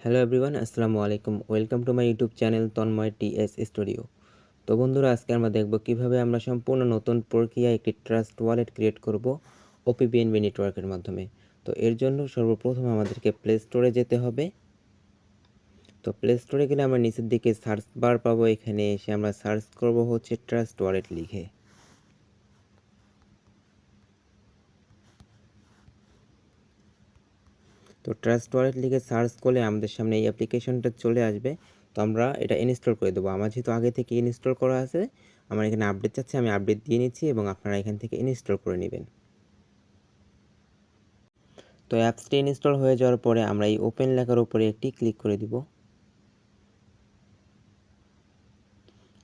Hello everyone, আসসালামু আলাইকুম। Welcome to my YouTube channel Tanmoy TS studio. তো বন্ধুরা, আজকে আমরা দেখব কিভাবে আমরা সম্পূর্ণ নতুন প্রক্রিয়ায় একটি ট্রাস্ট ওয়ালেট ক্রিয়েট করব ওপিবিএনবি নেটওয়ার্কের মাধ্যমে। তো এর জন্য সর্বপ্রথম আমাদেরকে প্লে স্টোরে যেতে হবে। তো প্লে স্টোরে গেলে আমরা নিচের দিকে সার্চ বার পাবো। এখানে এসে আমরা সার্চ করব হচ্ছে ট্রাস্ট ওয়ালেট লিখে। তো ট্রাস্ট ওয়ালেট লিখে সার্চ করলে আমাদের সামনে এই অ্যাপ্লিকেশনটা চলে আসবে। তো আমরা এটা ইনস্টল করে দেবো। আমার যেহেতু আগে থেকে ইনস্টল করা আছে, আমার এখানে আপডেট চাচ্ছে, আমি আপডেট দিয়ে নিচ্ছি এবং আপনারা এখান থেকে ইনস্টল করে নেবেন। তো অ্যাপসটি ইনস্টল হয়ে যাওয়ার পরে আমরা এই ওপেন লেখার উপরে একটি ক্লিক করে দিব।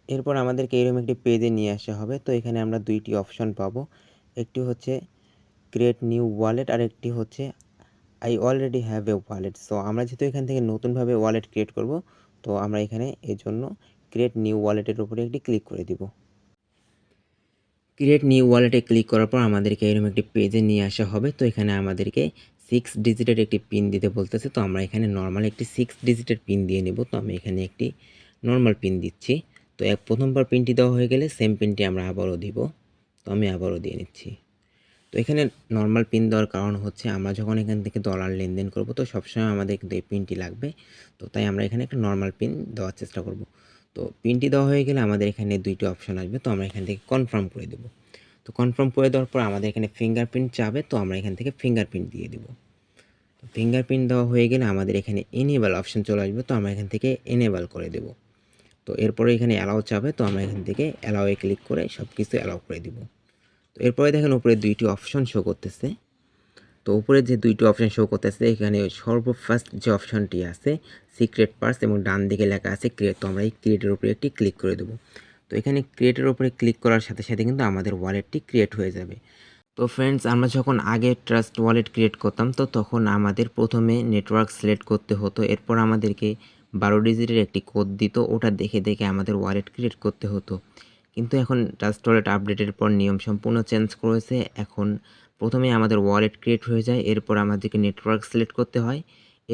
এরপর আমাদেরকে এরকম একটি পেজে নিয়ে আসা হবে। তো এখানে আমরা দুইটি অপশন পাবো। একটি হচ্ছে ক্রিয়েট নিউ ওয়ালেট আর একটি হচ্ছে I already have a wallet. So আমরা যেহেতু এখান থেকে নতুনভাবে ওয়ালেট ক্রিয়েট করব, তো আমরা এখানে এই জন্য ক্রিয়েট নিউ ওয়ালেটের উপরে একটি ক্লিক করে দিব। ক্রিয়েট নিউ ওয়ালেটে ক্লিক করার পর আমাদেরকে এরকম একটি পেজে নিয়ে আসা হবে। তো এখানে আমাদেরকে 6 ডিজিটের একটি পিন দিতে বলতেছে। তো আমরা এখানে নর্মাল একটি 6 ডিজিটের পিন দিয়ে নেব। তো আমি এখানে একটি নর্মাল পিন দিচ্ছি। তো প্রথমবার পিনটি দেওয়া হয়ে গেলে সেম পিনটি আমরা আবারও দিব। তো আমি আবারও দিয়ে নিচ্ছি। তো এখানে নর্মাল পিন দেওয়ার কারণ হচ্ছে আমরা যখন এখান থেকে ডলার লেনদেন করব, তো সবসময় আমাদের কিন্তু এই পিনটি লাগবে। তো তাই আমরা এখানে একটা নর্মাল পিন দেওয়ার চেষ্টা করব। তো পিনটি দেওয়া হয়ে গেলে আমাদের এখানে দুইটি অপশন আসবে। তো আমরা এখান থেকে কনফার্ম করে দেব। তো কনফার্ম করে দেওয়ার পর আমাদের এখানে ফিঙ্গারপ্রিন্ট চাবে। তো আমরা এখান থেকে ফিঙ্গারপ্রিন্ট দিয়ে দেব। তো ফিঙ্গারপ্রিন্ট দেওয়া হয়ে গেলে আমাদের এখানে এনেবল অপশন চলে আসবে। তো আমরা এখান থেকে এনেবল করে দেব। তো এরপরে এখানে অ্যালাউ চাবে। তো আমরা এখান থেকে অ্যালাউয়ে ক্লিক করে সব কিছু অ্যালাউ করে দিব। তো এরপরে দেখেন উপরে দুইটি অপশন শো করতেছে। তো উপরে যে দুইটি অপশন শো করতেছে, এখানে সর্বফার্স্ট যে অপশনটি আছে সিক্রেট পার্স এবং ডান দিকে লেখা আছে ক্রিয়েট। তো আমরা এই ক্রিয়েটের উপরে একটি ক্লিক করে দেবো। তো এখানে ক্রিয়েটের উপরে ক্লিক করার সাথে সাথে কিন্তু আমাদের ওয়ালেটটি ক্রিয়েট হয়ে যাবে। তো ফ্রেন্ডস, আমরা যখন আগে ট্রাস্ট ওয়ালেট ক্রিয়েট করতাম, তো তখন আমাদের প্রথমে নেটওয়ার্ক সিলেক্ট করতে হতো। এরপর আমাদেরকে 12 ডিজিটের একটি কোড দিত, ওটা দেখে দেখে আমাদের ওয়ালেট ক্রিয়েট করতে হতো। কিন্তু এখন ট্রাস্ট ওয়ালেট আপডেটের পর নিয়ম সম্পূর্ণ চেঞ্জ করেছে। এখন প্রথমে আমাদের ওয়ালেট ক্রিয়েট হয়ে যায়, এরপর আমাদেরকে নেটওয়ার্ক সিলেক্ট করতে হয়।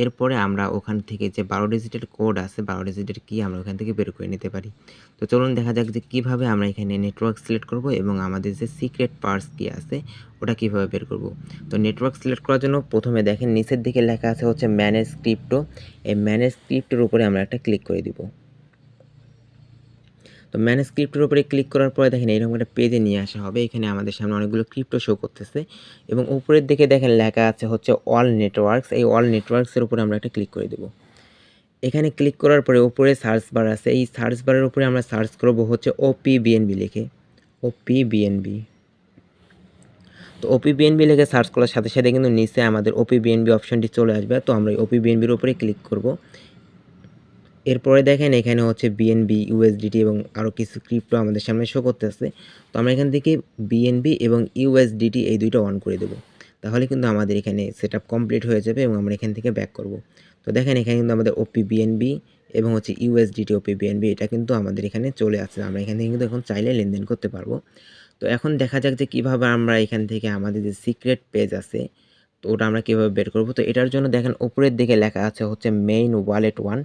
এরপরে আমরা ওখান থেকে যে 12 ডিজিটের কোড আছে, 12 ডিজিটের কি আমরা ওখান থেকে বের করে নিতে পারি। তো চলুন দেখা যাক যে কীভাবে আমরা এখানে নেটওয়ার্ক সিলেক্ট করব এবং আমাদের যে সিক্রেট পার্স কি আছে ওটা কীভাবে বের করব। তো নেটওয়ার্ক সিলেক্ট করার জন্য প্রথমে দেখেন নিচের দিকে লেখা আছে হচ্ছে ম্যানেজ ক্রিপ্টো। এই ম্যানেজ ক্রিপ্টোর উপরে আমরা একটা ক্লিক করে দিব। তো ম্যানেজ ক্রিপ্টোর উপরে ক্লিক করার পরে দেখেন এইরকম একটা পেজে নিয়ে আসা হবে। এখানে আমাদের সামনে অনেকগুলো ক্রিপ্টো শো করতেছে এবং উপরের দিকে দেখেন লেখা আছে হচ্ছে অল নেটওয়ার্কস। এই অল নেটওয়ার্কসের উপরে আমরা একটা ক্লিক করে দেব। এখানে ক্লিক করার পরে উপরে সার্চ বার আছে, এই সার্চ বারের উপরে আমরা সার্চ করব হচ্ছে ওপিবিএনবি লিখে, ওপিবিএনবি। তো ওপিবিএনবি লিখে সার্চ করার সাথে সাথে কিন্তু নিচে আমাদের ওপিবিএনবি অপশনটি চলে আসবে। তো আমরা ওপিবিএনবির উপরে ক্লিক করব। এরপরে দেখেন এখানে হচ্ছে বিএনবি, ইউএসডিটি এবং আরও কিছু ক্রিপ্টো আমাদের সামনে শো করতেছে। তো আমরা এখান থেকে বিএনবি এবং ইউএসডিটি এই দুইটা অন করে দেবো। তাহলে কিন্তু আমাদের এখানে সেট আপ কমপ্লিট হয়ে যাবে এবং আমরা এখান থেকে ব্যাক করব। তো দেখেন এখানে কিন্তু আমাদের ওপিবিএনবি এবং হচ্ছে ইউএসডিটি ওপিবিএনবি এটা কিন্তু আমাদের এখানে চলে আসছে। আমরা এখান থেকে কিন্তু এখন চাইলে লেনদেন করতে পারবো। তো এখন দেখা যাক যে কীভাবে আমরা এখান থেকে আমাদের যে সিক্রেট পেজ আছে, তো ওটা আমরা কীভাবে বের করব। তো এটার জন্য দেখেন উপরের দিকে লেখা আছে হচ্ছে মেইন ওয়ালেট 1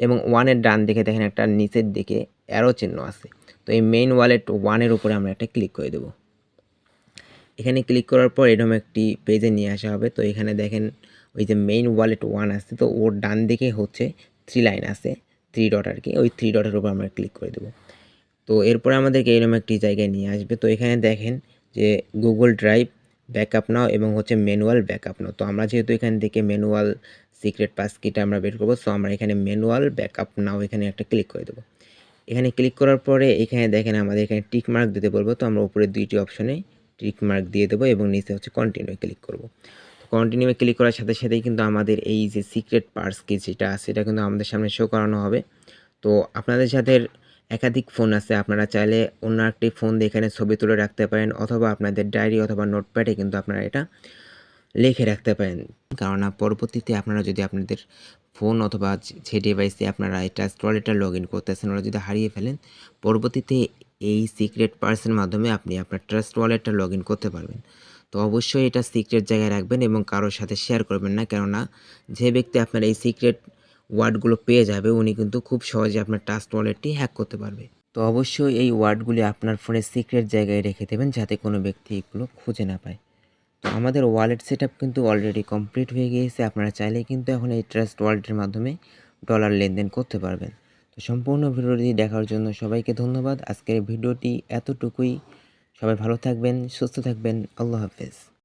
এবং 1-এর ডান দিকে দেখেন একটা নিচের দিকে অ্যারো চিহ্ন আছে। তো এই মেইন ওয়ালেট 1-এর উপরে আমরা একটা ক্লিক করে দেব। এখানে ক্লিক করার পর এরকম একটি পেজে নিয়ে আসা হবে। তো এখানে দেখেন ওই যে মেইন ওয়ালেট 1 আছে, তো ওর ডান দিকে হচ্ছে 3 লাইন আছে, 3 ডট আর কি, ওই 3 ডটের উপর আমরা ক্লিক করে দেব। তো এরপরে আমাদেরকে এরকম একটি জায়গায় নিয়ে আসবে। তো এখানে দেখেন যে গুগল ড্রাইভ ব্যাকআপ নাও এবং হচ্ছে ম্যানুয়াল ব্যাকআপ নাও। তো আমরা যেহেতু এখান থেকে ম্যানুয়াল সিক্রেট পাস কিটা আমরা বের করবো, সো আমরা এখানে ম্যানুয়াল ব্যাকআপ নাও এখানে একটা ক্লিক করে দেবো। এখানে ক্লিক করার পরে এখানে দেখেন আমাদের এখানে টিক মার্ক দিতে বলবো। তো আমরা উপরে দুইটি অপশনে টিক মার্ক দিয়ে দেবো এবং নিচে হচ্ছে কন্টিনিউ ক্লিক করব। কন্টিনিউ ক্লিক করার সাথে সাথেই কিন্তু আমাদের এই যে সিক্রেট পার্স কি যেটা আছে এটা কিন্তু আমাদের সামনে শো করানো হবে। তো আপনাদের যাদের একাধিক ফোন আছে, আপনারা চাইলে অন্য একটি ফোন দিয়ে এখানে ছবি তুলে রাখতে পারেন অথবা আপনাদের ডায়েরি অথবা নোটপ্যাডে কিন্তু আপনারা এটা লিখে রাখতে পারেন। কারণ পরবর্তীতে আপনারা যদি আপনাদের ফোন অথবা যে ডিভাইসে আপনারা এই ট্রাস্ট ওয়ালেটটা লগ ইন করতেছেন ওরা যদি হারিয়ে ফেলেন, পরবর্তীতে এই সিক্রেট পার্সের মাধ্যমে আপনি আপনার ট্রাস্ট ওয়ালেটটা লগ ইন করতে পারবেন। তো অবশ্যই এটা সিক্রেট জায়গায় রাখবেন এবং কারোর সাথে শেয়ার করবেন না, কেননা যে ব্যক্তি আপনার এই সিক্রেট ওয়ার্ডগুলো পেয়ে যাবে, উনি কিন্তু খুব সহজে আপনার ট্রাস্ট ওয়ালেটটি হ্যাক করতে পারবে। তো অবশ্যই এই ওয়ার্ডগুলি আপনার ফোনের সিক্রেট জায়গায় রেখে দেবেন যাতে কোনো ব্যক্তি এগুলো খুঁজে না পায়। তো আমাদের ওয়ালেট সেটআপ কিন্তু অলরেডি কমপ্লিট হয়ে গিয়েছে। আপনারা চাইলেই কিন্তু এখন এই ট্রাস্ট ওয়ালেটের মাধ্যমে ডলার লেনদেন করতে পারবেন। তো সম্পূর্ণ ভিডিওটি দেখার জন্য সবাইকে ধন্যবাদ। আজকের ভিডিওটি এতটুকুই। সবাই ভালো থাকবেন, সুস্থ থাকবেন। আল্লাহ হাফেজ।